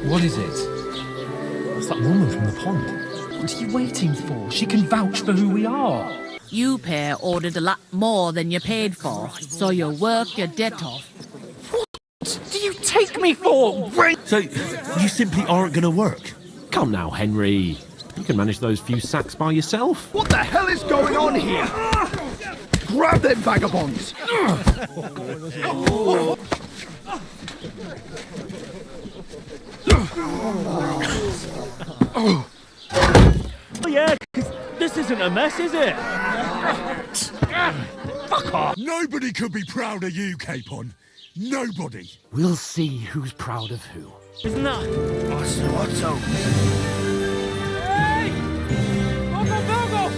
What is it? It's that woman from the pond. What are you waiting for? She can vouch for who we are. You pair ordered a lot more than you paid for, so you work your debt off. What do you take me for? So, you simply aren't going to work? Come now, Henry. You can manage those few sacks by yourself. What the hell is going on here? Grab them vagabonds! Oh yeah, 'cause this isn't a mess, is it? Fuck off! Nobody could be proud of you, Capon. Nobody. We'll see who's proud of who. Isn't that? Otto. Hey! Go!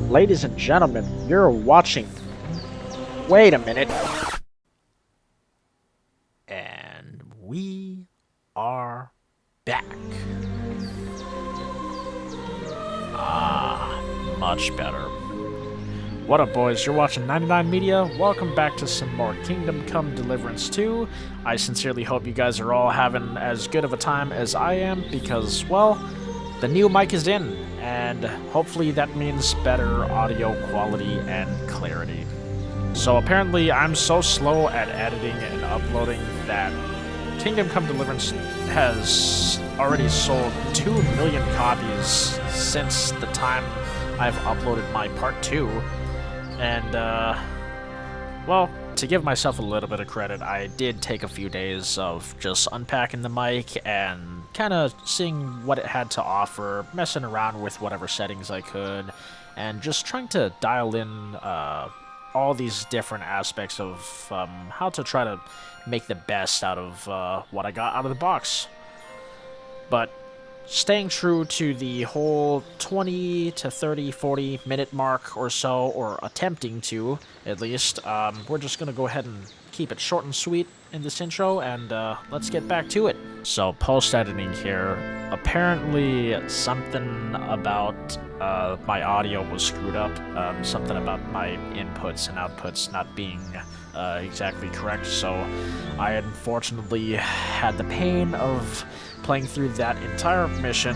Ladies and gentlemen, you're watching... Wait a minute. And we are back. Much better. What up, boys? You're watching 99 Media. Welcome back to some more Kingdom Come Deliverance 2. I sincerely hope you guys are all having as good of a time as I am because, well, the new mic is in, and hopefully that means better audio quality and clarity. So apparently I'm so slow at editing and uploading that Kingdom Come Deliverance has already sold 2 million copies since the time I've uploaded my part 2. And, well, to give myself a little bit of credit, I did take a few days of just unpacking the mic and kind of seeing what it had to offer, messing around with whatever settings I could, and just trying to dial in all these different aspects of how to try to make the best out of what I got out of the box. But staying true to the whole 20 to 30, 40 minute mark or so, or attempting to, at least, we're just going to go ahead and keep it short and sweet in this intro, and let's get back to it. So, post-editing here, apparently something about my audio was screwed up, something about my inputs and outputs not being exactly correct, so I unfortunately had the pain of playing through that entire mission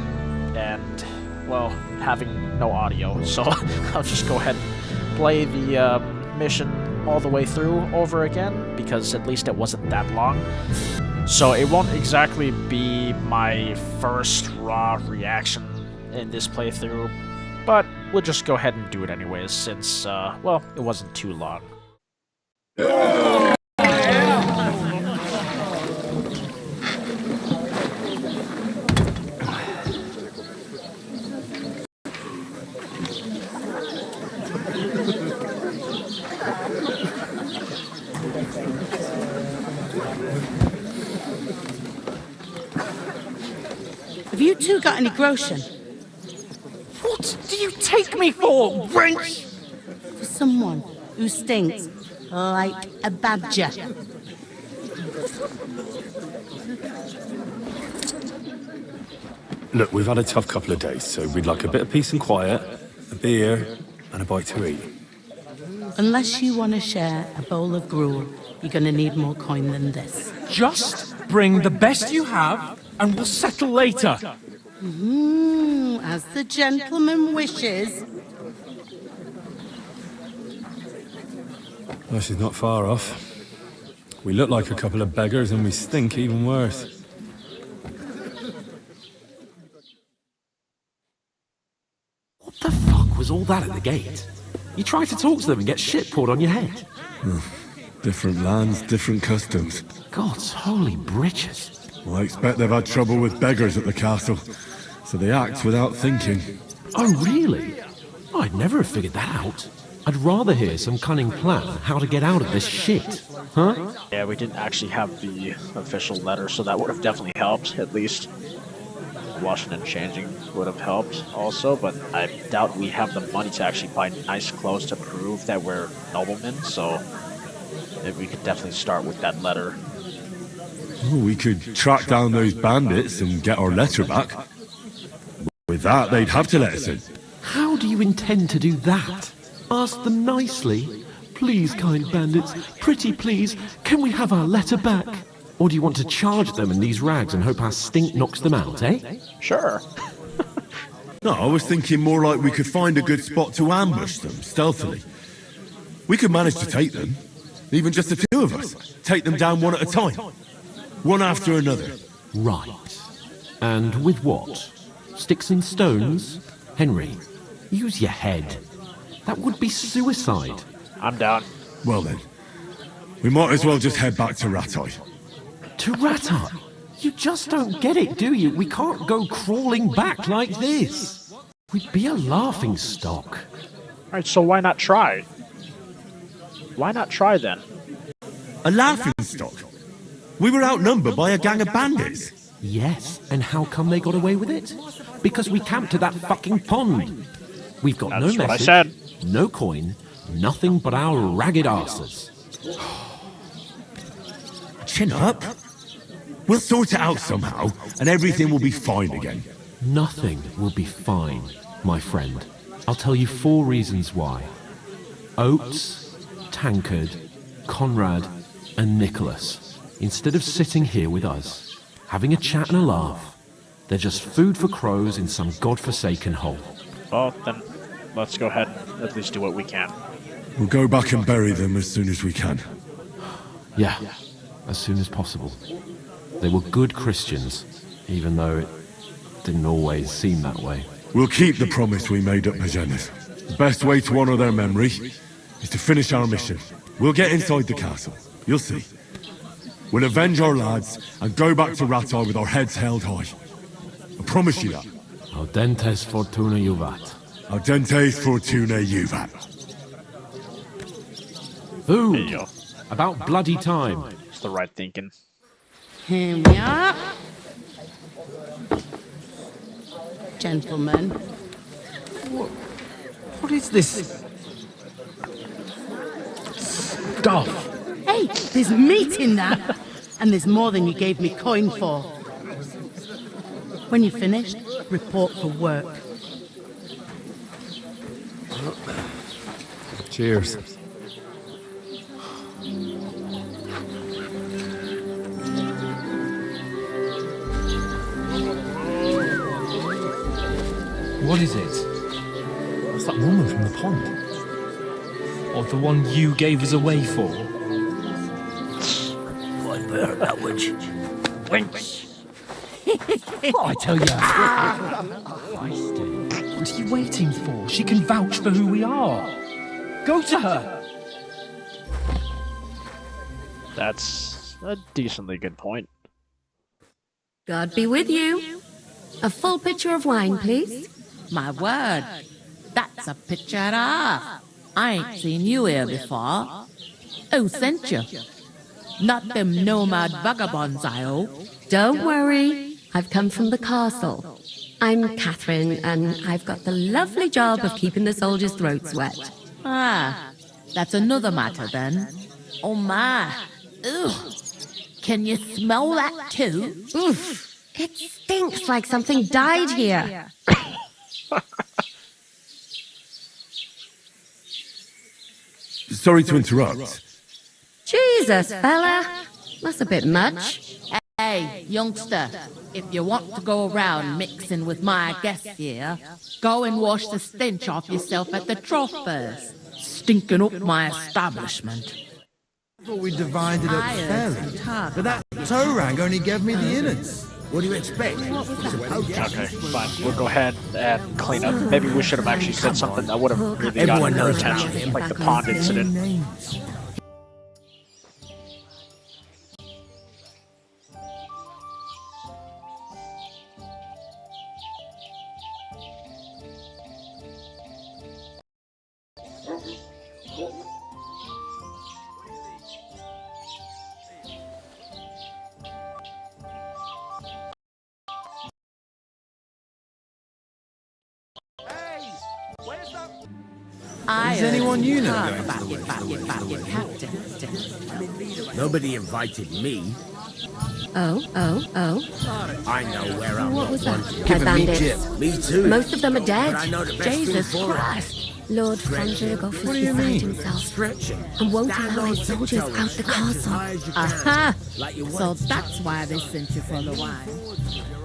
and, well, having no audio. So I'll just go ahead and play the mission all the way through over again, because at least it wasn't that long. So it won't exactly be my first raw reaction in this playthrough, but we'll just go ahead and do it anyways, since, well, it wasn't too long. Have you two got any groschen? What do you take me for, wench? For someone who stinks like a badger. Look, we've had a tough couple of days, so we'd like a bit of peace and quiet, a beer, and a bite to eat. Unless you want to share a bowl of gruel, you're going to need more coin than this. Just bring the best you have, and we'll settle later. As the gentleman wishes. Well, she's not far off. We look like a couple of beggars, and we stink even worse. What the fuck was all that at the gate? You tried to talk to them and get shit poured on your head. Different lands, different customs. God's holy britches. Well, I expect they've had trouble with beggars at the castle, so they act without thinking. Oh, really? I'd never have figured that out. I'd rather hear some cunning plan how to get out of this shit. Huh? Yeah, we didn't actually have the official letter, so that would have definitely helped, at least. Washing and changing would have helped also, but I doubt we have the money to actually buy nice clothes to prove that we're noblemen, so maybe we could definitely start with that letter. Oh, we could track down those bandits and get our letter back. With that, they'd have to let us in. How do you intend to do that? Ask them nicely. Please, kind bandits, pretty please, can we have our letter back? Or do you want to charge them in these rags and hope our stink knocks them out, eh? Sure. No, I was thinking more like we could find a good spot to ambush them, stealthily. We could manage to take them. Even just the two of us. Take them down one at a time. One after another. Right. And with what? Sticks and stones? Henry, use your head. That would be suicide. I'm down. Well then, we might as well just head back to Ratai. To Ratai? You just don't get it, do you? We can't go crawling back like this. We'd be a laughing stock. Alright, so why not try? Why not try then? A laughing stock? We were outnumbered by a gang of bandits. Yes, and how come they got away with it? Because we camped at that fucking pond. We've got no That's what I message, said. no coin, nothing but our ragged asses. Chin up. We'll sort it out somehow, and everything will be fine again. Nothing will be fine, my friend. I'll tell you 4 reasons why. Oates, Tankard, Conrad, and Nicholas, instead of sitting here with us, having a chat and a laugh, they're just food for crows in some godforsaken hole. Well, then, let's go ahead and at least do what we can. We'll go back and bury them as soon as we can. Yeah, as soon as possible. They were good Christians, even though it didn't always seem that way. We'll keep the promise we made at Magennis. The best way to honor their memory is to finish our mission. We'll get inside the castle. You'll see. We'll avenge our lads and go back to Ratai with our heads held high. I promise you that. Audentes fortuna juvat. Audentes fortuna juvat. There you Food! go. About bloody time. It's the right thinking. Here we are. Gentlemen. What is this stuff? Hey, there's meat in that. And there's more than you gave me coin for. When you're finished, report for work. Cheers. What is it? It's that woman from the pond. Or the one you gave us away for? I'd bear that witch. Wench. What I tell ya? What are you waiting for? She can vouch for who we are. Go to her. That's a decently good point. God be with you. A full pitcher of wine, please. My word, that's a picture and a half. I ain't seen you here before. Who sent you? Not them nomad vagabonds, I hope. Don't worry. I've come from the castle. I'm Catherine, and I've got the lovely job of keeping the soldiers' throats wet. Ah, that's another matter then. Oh my, ugh. Can you smell that too? Oof. It stinks like something died here. Sorry to interrupt. Jesus, fella. That's a bit much. Hey, youngster, if you want to go around mixing with my guests here, go and wash the stench off yourself at the trough first. Stinking up my establishment. I thought we divided up Tired fairly. and tired. But that toe rag only gave me the innards. What do you expect? Okay, fine. We'll go ahead and clean up. Maybe we should have actually said something that would have really Everyone gotten our knows about attention, him. like the pond incident. Names. Is anyone you know Captain. Nobody invited me. Oh. I know where I'm What not was that? wanted. They're bandits. Me too. Most of them are But I dead. know the best Jesus food for it. Christ. Lord Fandragoff is beside himself Stretching. and won't allow his soldiers out the castle. Aha! So that's why they sent you for the wine.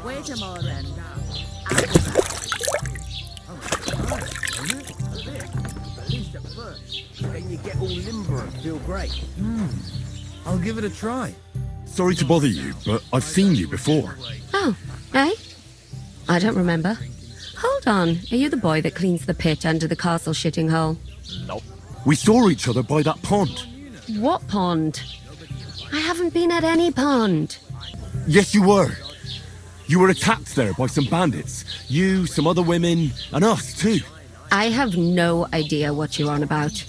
Wait a moment. At least at first. Then you get all limber and feel great. I'll give it a try. Sorry to bother you, but I've seen you before. Oh, eh? I don't remember. Hold on, are you the boy that cleans the pit under the castle shitting hole? Nope. We saw each other by that pond. What pond? I haven't been at any pond. Yes, you were. You were attacked there by some bandits. You, some other women, and us too. I have no idea what you're on about.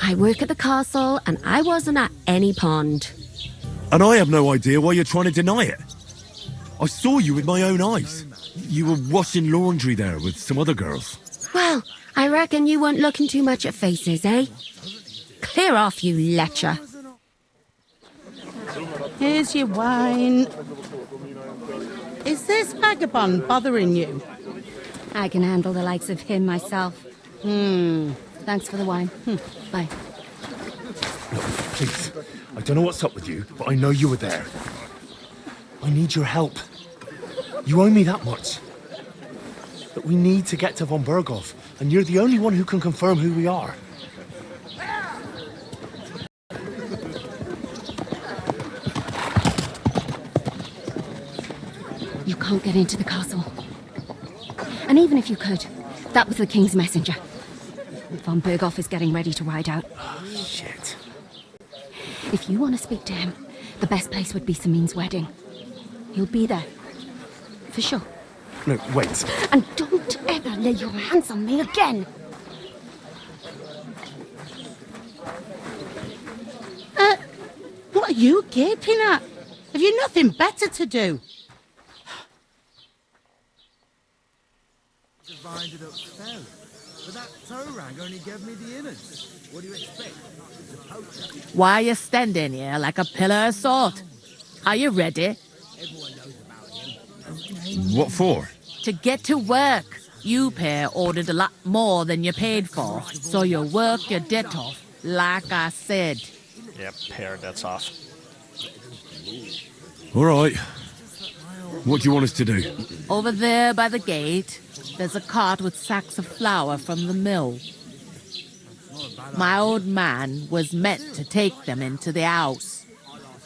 I work at the castle and I wasn't at any pond. And I have no idea why you're trying to deny it. I saw you with my own eyes. You were washing laundry there with some other girls. Well, I reckon you weren't looking too much at faces, eh? Clear off, you lecher. Here's your wine. Is this vagabond bothering you? I can handle the likes of him myself. Thanks for the wine. Bye. Look, please. I don't know what's up with you, but I know you were there. I need your help. You owe me that much. But we need to get to von Berghoff, and you're the only one who can confirm who we are. You can't get into the castle. And even if you could, that was the king's messenger. Von Berghoff is getting ready to ride out. Oh, shit. If you want to speak to him, the best place would be Samin's wedding. He'll be there. For sure. No, wait. And don't ever lay your hands on me again! What are you gaping at? Have you nothing better to do? Divided up fairly. But that toe rag only gave me the innards. What do you expect? It's a poacher. Why are you standing here like a pillar of salt? Are you ready? Everyone knows about him. What for? To get to work. You pair ordered a lot more than you paid for, so you work your debt off, like I said. Yep, pay our debts off. All right. What do you want us to do? Over there by the gate, there's a cart with sacks of flour from the mill. My old man was meant to take them into the house,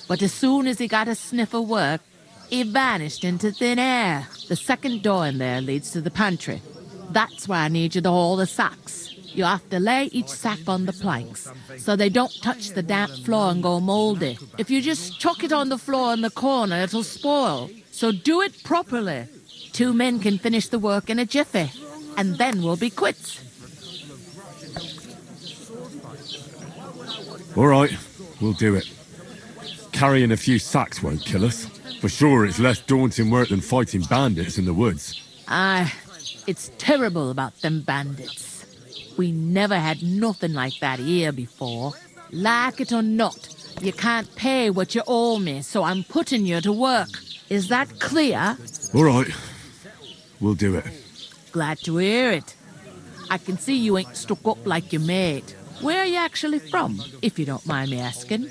but as soon as he got a sniff of work, he vanished into thin air. The second door in there leads to the pantry. That's where I need you to haul the sacks. You have to lay each sack on the planks, so they don't touch the damp floor and go moldy. If you just chuck it on the floor in the corner, it'll spoil. So do it properly. 2 men can finish the work in a jiffy, and then we'll be quits. All right, we'll do it. Carrying a few sacks won't kill us. For sure, it's less daunting work than fighting bandits in the woods. Aye, it's terrible about them bandits. We never had nothing like that here before. Like it or not, you can't pay what you owe me, so I'm putting you to work. Is that clear? All right, we'll do it. Glad to hear it. I can see you ain't stuck up like your mate. Where are you actually from, if you don't mind me asking?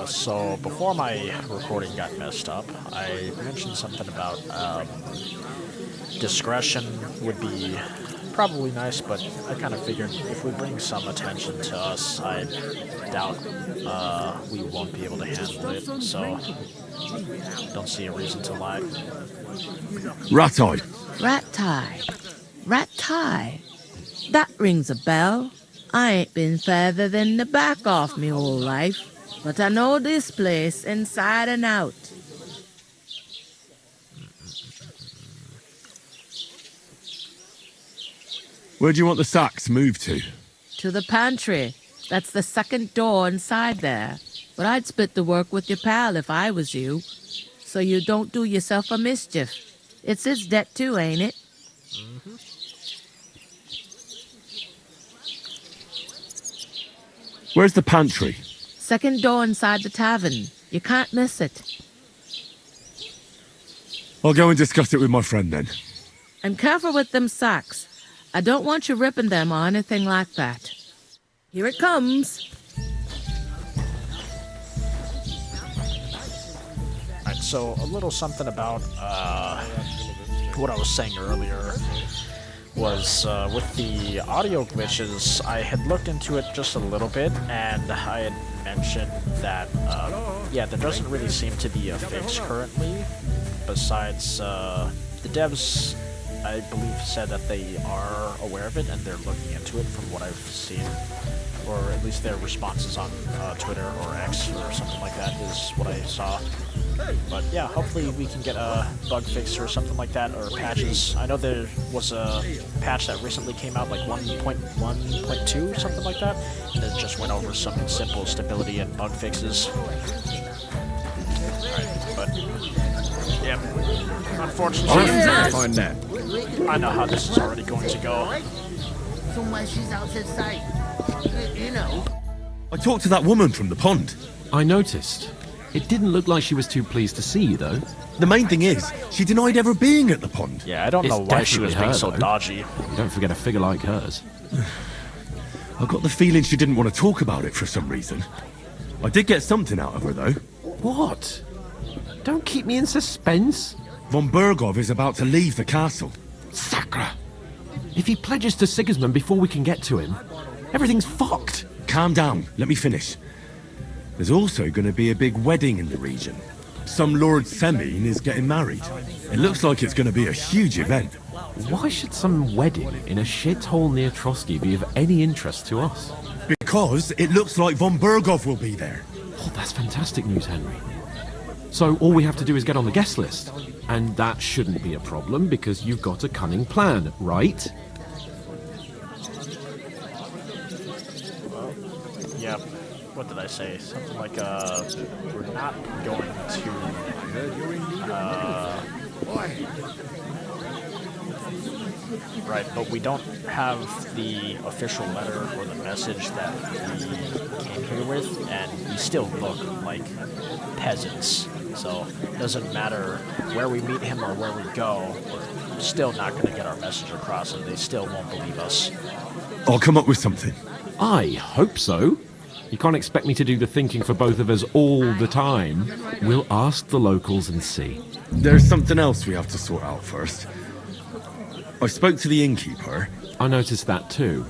So before my recording got messed up, I mentioned something about discretion would be probably nice, but I kind of figured if we bring some attention to us, I doubt we won't be able to handle it, so don't see a reason to lie. Rat-eye. Rat-tie. Rat-tie. That rings a bell. I ain't been further than the back off me whole life, but I know this place inside and out. Where do you want the sacks moved to? To the pantry. That's the second door inside there. But I'd split the work with your pal if I was you, so you don't do yourself a mischief. It's his debt too, ain't it? Mm-hmm. Where's the pantry? Second door inside the tavern. You can't miss it. I'll go and discuss it with my friend then. And careful with them sacks. I don't want you ripping them or anything like that. Here it comes. Alright, so a little something about what I was saying earlier was with the audio glitches, I had looked into it just a little bit, and I had mentioned that, yeah, there doesn't really seem to be a fix currently, besides, the devs, I believe, said that they are aware of it, and they're looking into it from what I've seen, or at least their responses on Twitter or X or something like that is what I saw. But yeah, hopefully we can get a bug fix or something like that, or patches. I know there was a patch that recently came out, like 1.1.2 or something like that, and it just went over some simple stability and bug fixes. Alright, but yeah, unfortunately, Find that. I know how this is already going to go. Somewhere she's out of sight. You know. I talked to that woman from the pond. I noticed. It didn't look like she was too pleased to see you, though. The main thing is, she denied ever being at the pond. Yeah, I don't know why she was being so dodgy. You don't forget a figure like hers. I got the feeling she didn't want to talk about it for some reason. I did get something out of her, though. What? Don't keep me in suspense. Von Bergov is about to leave the castle. Sacra! If he pledges to Sigismund before we can get to him, everything's fucked. Calm down, let me finish. There's also going to be a big wedding in the region. Some Lord Semine is getting married. It looks like it's going to be a huge event. Why should some wedding in a shithole near Trotsky be of any interest to us? Because it looks like Von Bergov will be there. Oh, that's fantastic news, Henry. So all we have to do is get on the guest list. And that shouldn't be a problem because you've got a cunning plan, right? Yep. What did I say? Something like, we're not going to, right, but we don't have the official letter or the message that we came here with, and we still look like peasants. So it doesn't matter where we meet him or where we go, we're still not going to get our message across, and they still won't believe us. I'll come up with something. I hope so. You can't expect me to do the thinking for both of us all the time. We'll ask the locals and see. There's something else we have to sort out first. I spoke to the innkeeper. I noticed that too.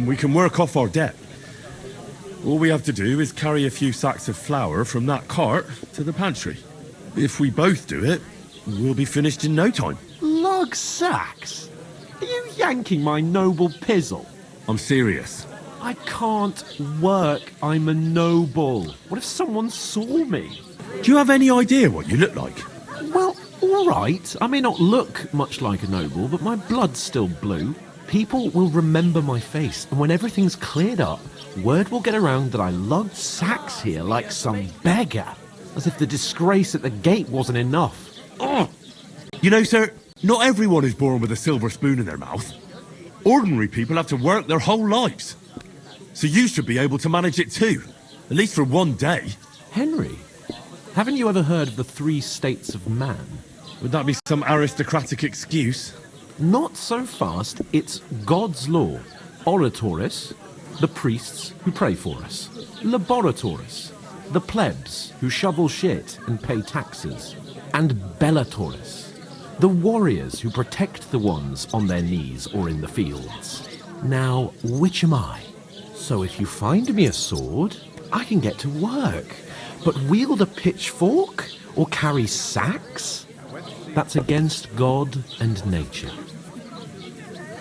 We can work off our debt. All we have to do is carry a few sacks of flour from that cart to the pantry. If we both do it, we'll be finished in no time. Lug sacks? Are you yanking my noble pizzle? I'm serious. I can't work. I'm a noble. What if someone saw me? Do you have any idea what you look like? Well, all right. I may not look much like a noble, but my blood's still blue. People will remember my face, and when everything's cleared up, word will get around that I lugged sacks here like some beggar. As if the disgrace at the gate wasn't enough. Oh! You know, sir, not everyone is born with a silver spoon in their mouth. Ordinary people have to work their whole lives. So you should be able to manage it too. At least for one day. Henry, haven't you ever heard of the 3 states of man? Would that be some aristocratic excuse? Not so fast. It's God's law. Oratores, the priests who pray for us. Laboratores, the plebs who shovel shit and pay taxes. And Bellatores, the warriors who protect the ones on their knees or in the fields. Now, which am I? So if you find me a sword, I can get to work. But wield a pitchfork or carry sacks? That's against God and nature.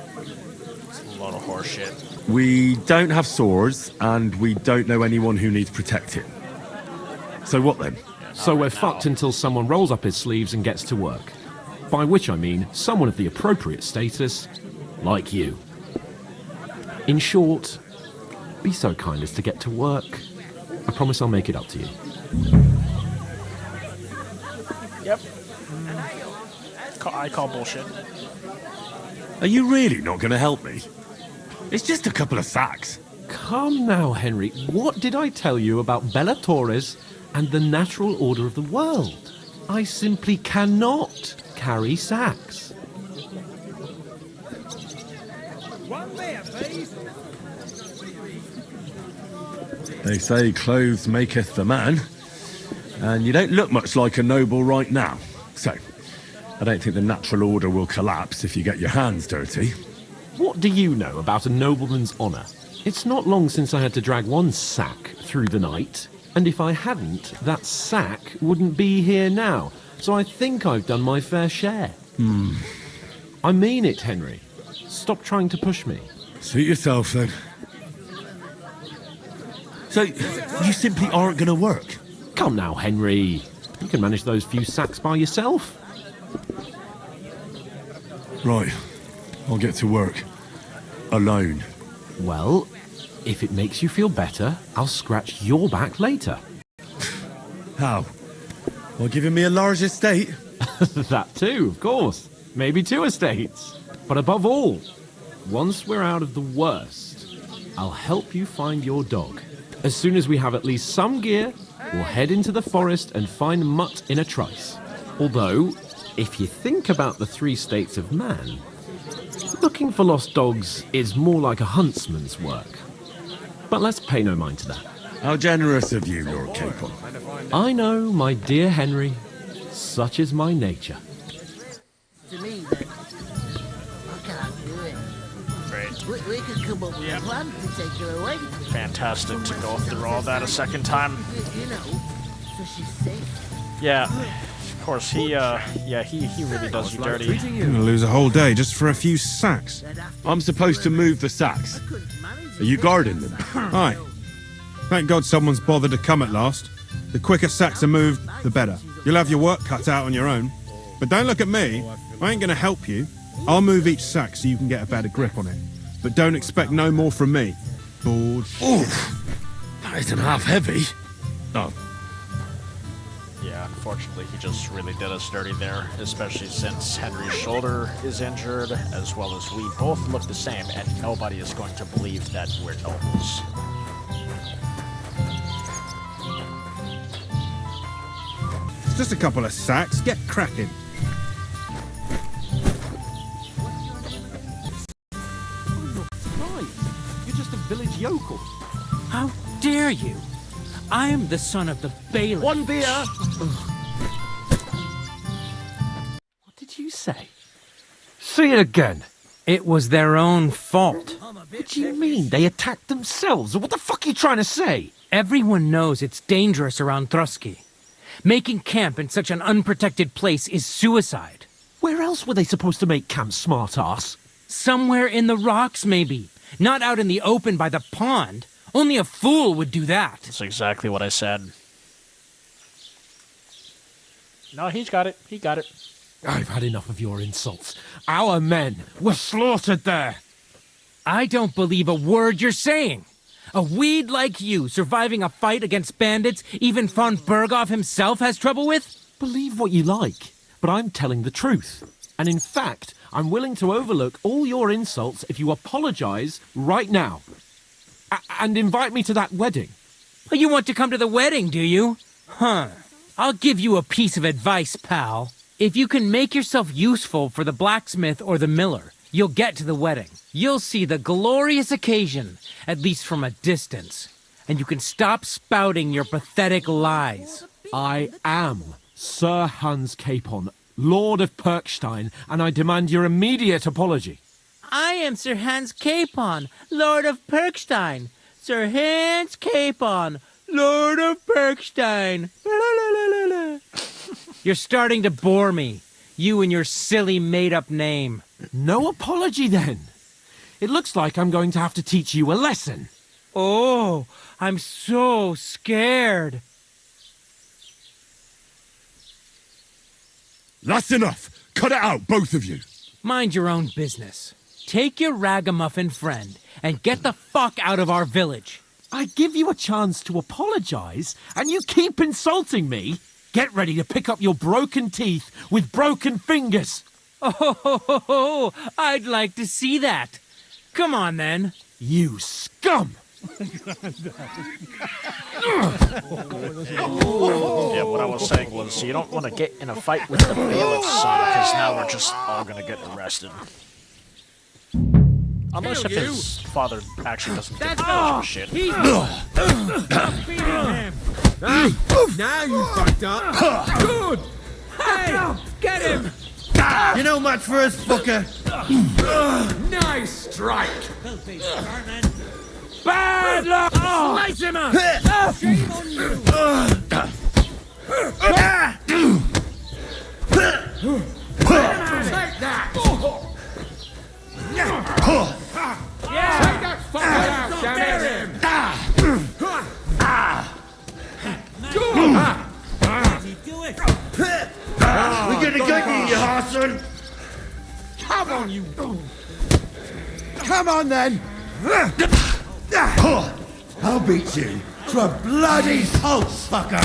It's a lot of horseshit. We don't have swords, and we don't know anyone who needs protecting. So what then? So we're fucked until someone rolls up his sleeves and gets to work. By which I mean someone of the appropriate status, like you. In short, be so kind as to get to work. I promise I'll make it up to you. Yep. I call bullshit. Are you really not going to help me? It's just a couple of sacks. Come now, Henry. What did I tell you about Bellatores and the natural order of the world? I simply cannot carry sacks. They say clothes maketh the man, and you don't look much like a noble right now. So, I don't think the natural order will collapse if you get your hands dirty. What do you know about a nobleman's honour? It's not long since I had to drag one sack through the night, and if I hadn't, that sack wouldn't be here now. So I think I've done my fair share. I mean it, Henry. Stop trying to push me. Suit yourself, then. So, you simply aren't going to work? Come now, Henry. You can manage those few sacks by yourself. Right. I'll get to work. Alone. Well, if it makes you feel better, I'll scratch your back later. How? While giving me a large estate? That too, of course. Maybe 2 estates. But above all, once we're out of the worst, I'll help you find your dog. As soon as we have at least some gear, we'll head into the forest and find Mutt in a trice. Although, if you think about the 3 states of man, looking for lost dogs is more like a huntsman's work. But let's pay no mind to that. How generous of you, Lord Capon. I know, my dear Henry. Such is my nature. To me, then, I can't do it. Great. We could come up with a plan to take her away. Fantastic to go through all that a second time. You know, so she's safe. Yeah, of course, he really does you dirty. I'm gonna lose a whole day just for a few sacks. I'm supposed to move the sacks. Are you guarding them? Aye. Thank God someone's bothered to come at last. The quicker sacks are moved, the better. You'll have your work cut out on your own. But don't look at me. I ain't gonna help you. I'll move each sack so you can get a better grip on it. But don't expect no more from me. Bored. Oof! That isn't half heavy. Oh. Yeah, unfortunately, he just really did us dirty there, especially since Henry's shoulder is injured, as well as we both look the same, and nobody is going to believe that we're nobles. It's just a couple of sacks. Get cracking. I'm not surprised. You're just a village yokel. How dare you? I am the son of the bailiff. One beer! What did you say? Say it again. It was their own fault. What do you mean? They attacked themselves? What the fuck are you trying to say? Everyone knows it's dangerous around Trusky. Making camp in such an unprotected place is suicide. Where else were they supposed to make camp, smart-ass? Somewhere in the rocks, maybe. Not out in the open by the pond. Only a fool would do that. That's exactly what I said. No, he's got it. He got it. I've had enough of your insults. Our men were slaughtered there. I don't believe a word you're saying. A weed like you surviving a fight against bandits even von Berghoff himself has trouble with? Believe what you like, but I'm telling the truth. And in fact, I'm willing to overlook all your insults if you apologize right now. And invite me to that wedding. Oh, you want to come to the wedding, do you? Huh. I'll give you a piece of advice, pal. If you can make yourself useful for the blacksmith or the miller, you'll get to the wedding. You'll see the glorious occasion, at least from a distance. And you can stop spouting your pathetic lies. I am Sir Hans Capon, Lord of Perkstein, and I demand your immediate apology. I am Sir Hans Capon, Lord of Perkstein. Sir Hans Capon, Lord of Perkstein. You're starting to bore me. You and your silly made-up name. No apology, then. It looks like I'm going to have to teach you a lesson. Oh, I'm so scared. That's enough. Cut it out, both of you. Mind your own business. Take your ragamuffin friend and get the fuck out of our village. I give you a chance to apologize, and you keep insulting me. Get ready to pick up your broken teeth with broken fingers. Oh, I'd like to see that. Come on, then. You scum! Yeah, what I was saying was you don't want to get in a fight with the bailiff's son, because now we're just all going to get arrested. Unless if Kill you. his father actually doesn't think That's for shit. He's beating him. Hey, now you fucked up. Good. Hey, get him. You know much for us, fucker. Nice strike. Bad luck. Slice him up. Shame on you. Take that. Yeah. Take that fucker out, damn it. We're gonna get you, you Harson. Come on, you. Come on, then. I'll beat you to a bloody pulp, fucker.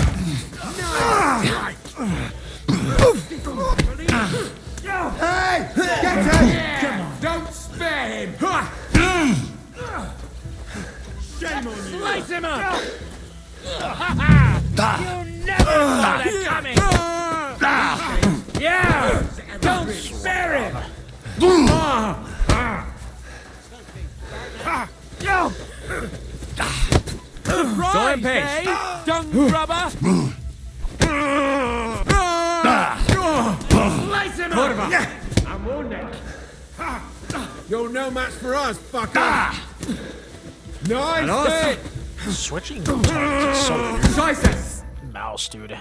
Hey, get him. Come on. Don't spare him. Shame on you. Slice him up. You'll never saw that coming. Yeah. Don't spare him. Right, eh? Dung rubber. Slice him up. I'm wounded. You're no match for us, fucker. Nice hit. Switching targets is so weird. Scheiße. Mouse, dude.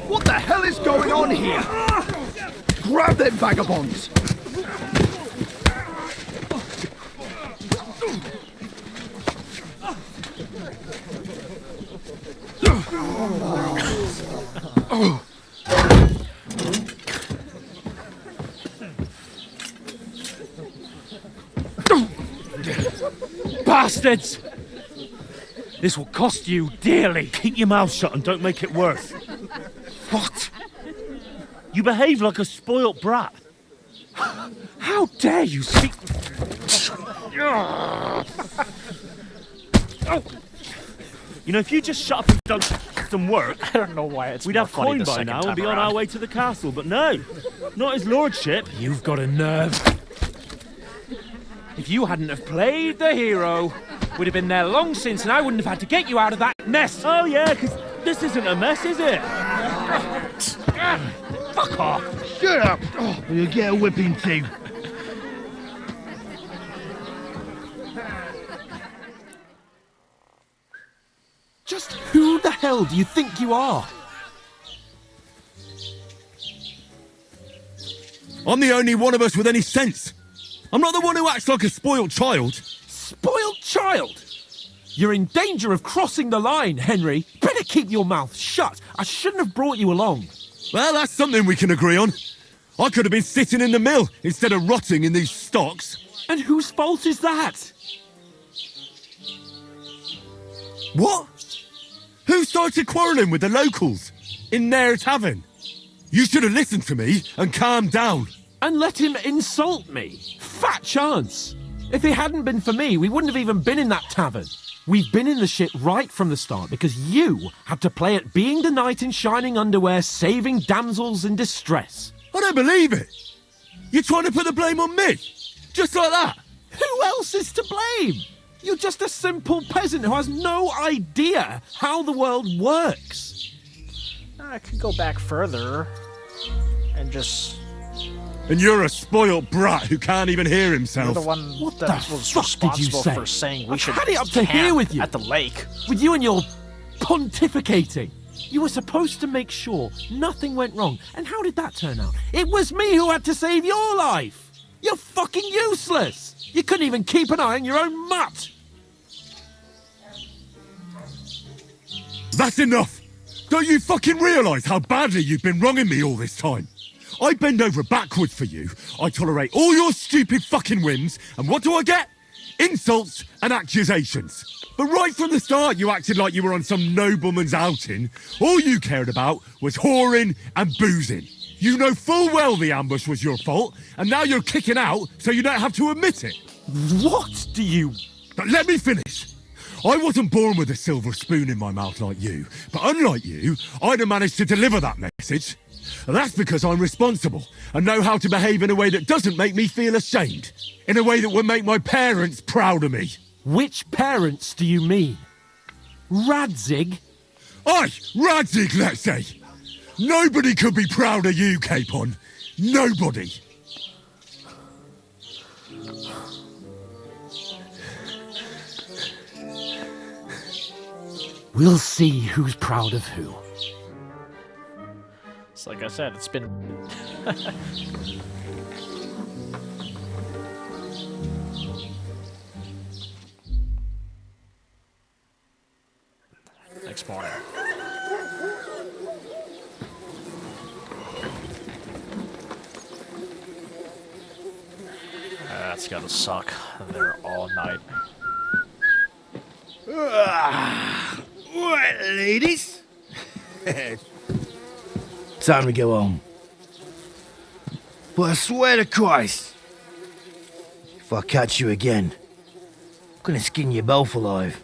What the hell is going on here? Grab them vagabonds. Bastards! This will cost you dearly. Keep your mouth shut and don't make it worse. What? You behave like a spoilt brat. How dare you speak... You know, if you just shut up and done some work, I don't know why it's we'd more have funny coin the by second now time and be on around. our way to the castle, but no. Not his lordship. You've got a nerve. If you hadn't have played the hero, we'd have been there long since and I wouldn't have had to get you out of that mess. Oh yeah, because this isn't a mess, is it? Fuck off. Shut up. Oh, you'll get a whipping too. Just who the hell do you think you are? I'm the only one of us with any sense. I'm not the one who acts like a spoiled child. Spoiled child? You're in danger of crossing the line, Henry. Better keep your mouth shut. I shouldn't have brought you along. Well, that's something we can agree on. I could have been sitting in the mill instead of rotting in these stocks. And whose fault is that? What? Who started quarrelling with the locals in their tavern? You should have listened to me and calmed down. And let him insult me. Fat chance. If it hadn't been for me, we wouldn't have even been in that tavern. We've been in the shit right from the start because you had to play at being the knight in shining underwear, saving damsels in distress. I don't believe it. You're trying to put the blame on me? Just like that? Who else is to blame? You're just a simple peasant who has no idea how the world works. I could go back further and just... And you're a spoiled brat who can't even hear himself. You're the one that was responsible for saying we should had it up to here camp with you. at the lake. With you and your pontificating. You were supposed to make sure nothing went wrong. And how did that turn out? It was me who had to save your life. You're fucking useless. You couldn't even keep an eye on your own mutt. That's enough. Don't you fucking realise how badly you've been wronging me all this time? I bend over backwards for you. I tolerate all your stupid fucking whims. And what do I get? Insults and accusations. But right from the start, you acted like you were on some nobleman's outing. All you cared about was whoring and boozing. You know full well the ambush was your fault, and now you're kicking out so you don't have to admit it. What do you... But let me finish. I wasn't born with a silver spoon in my mouth like you, but unlike you, I'd have managed to deliver that message. That's because I'm responsible and know how to behave in a way that doesn't make me feel ashamed. In a way that would make my parents proud of me. Which parents do you mean? Radzig? Aye, Radzig, let's say. Nobody could be proud of you, Capon. Nobody. We'll see who's proud of who. It's like I said, it's been... Next morning. That's gotta suck. There all night. Right, ladies. Time to go home. But I swear to Christ, if I catch you again, I'm gonna skin you both alive.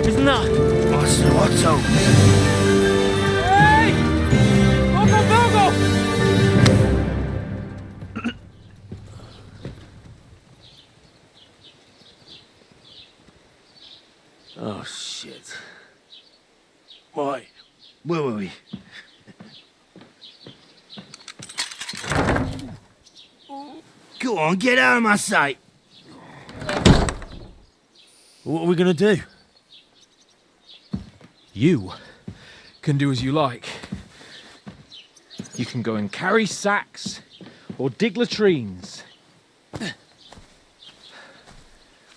Isn't that? Master Otto. Hey! Bogo! Oh, shit. Why? Where were we? Go on, get out of my sight. What are we gonna do? You can do as you like. You can go and carry sacks or dig latrines.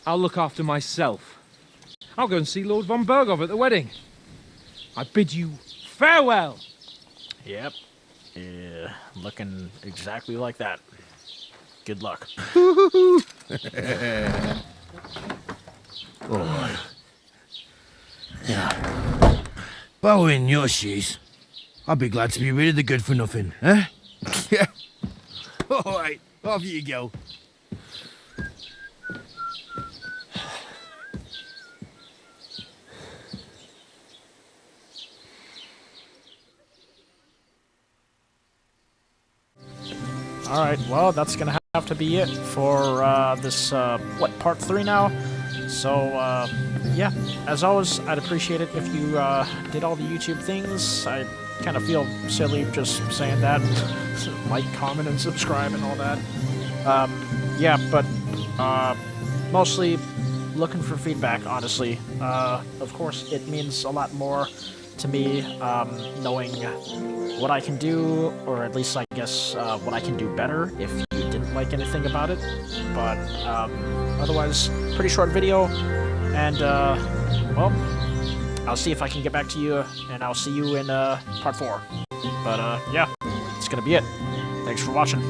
I'll look after myself. I'll go and see Lord von Berghoff at the wedding. I bid you farewell. Yep. Yeah, looking exactly like that. Good luck. Oh. Yeah. If I were in your shoes, I'd be glad to be rid of the good for nothing, eh? Yeah. Alright, off you go. Alright, well, that's gonna have to be it for this, part 3 now? So, yeah, as always, I'd appreciate it if you did all the YouTube things. I kind of feel silly just saying that. Like, comment, and subscribe and all that. Yeah, but mostly looking for feedback, honestly. Of course, it means a lot more to me knowing what I can do, or at least, I guess, what I can do better if you didn't like anything about it. But otherwise, pretty short video, and well, I'll see if I can get back to you, and I'll see you in part 4. But yeah, it's gonna be it. Thanks for watching.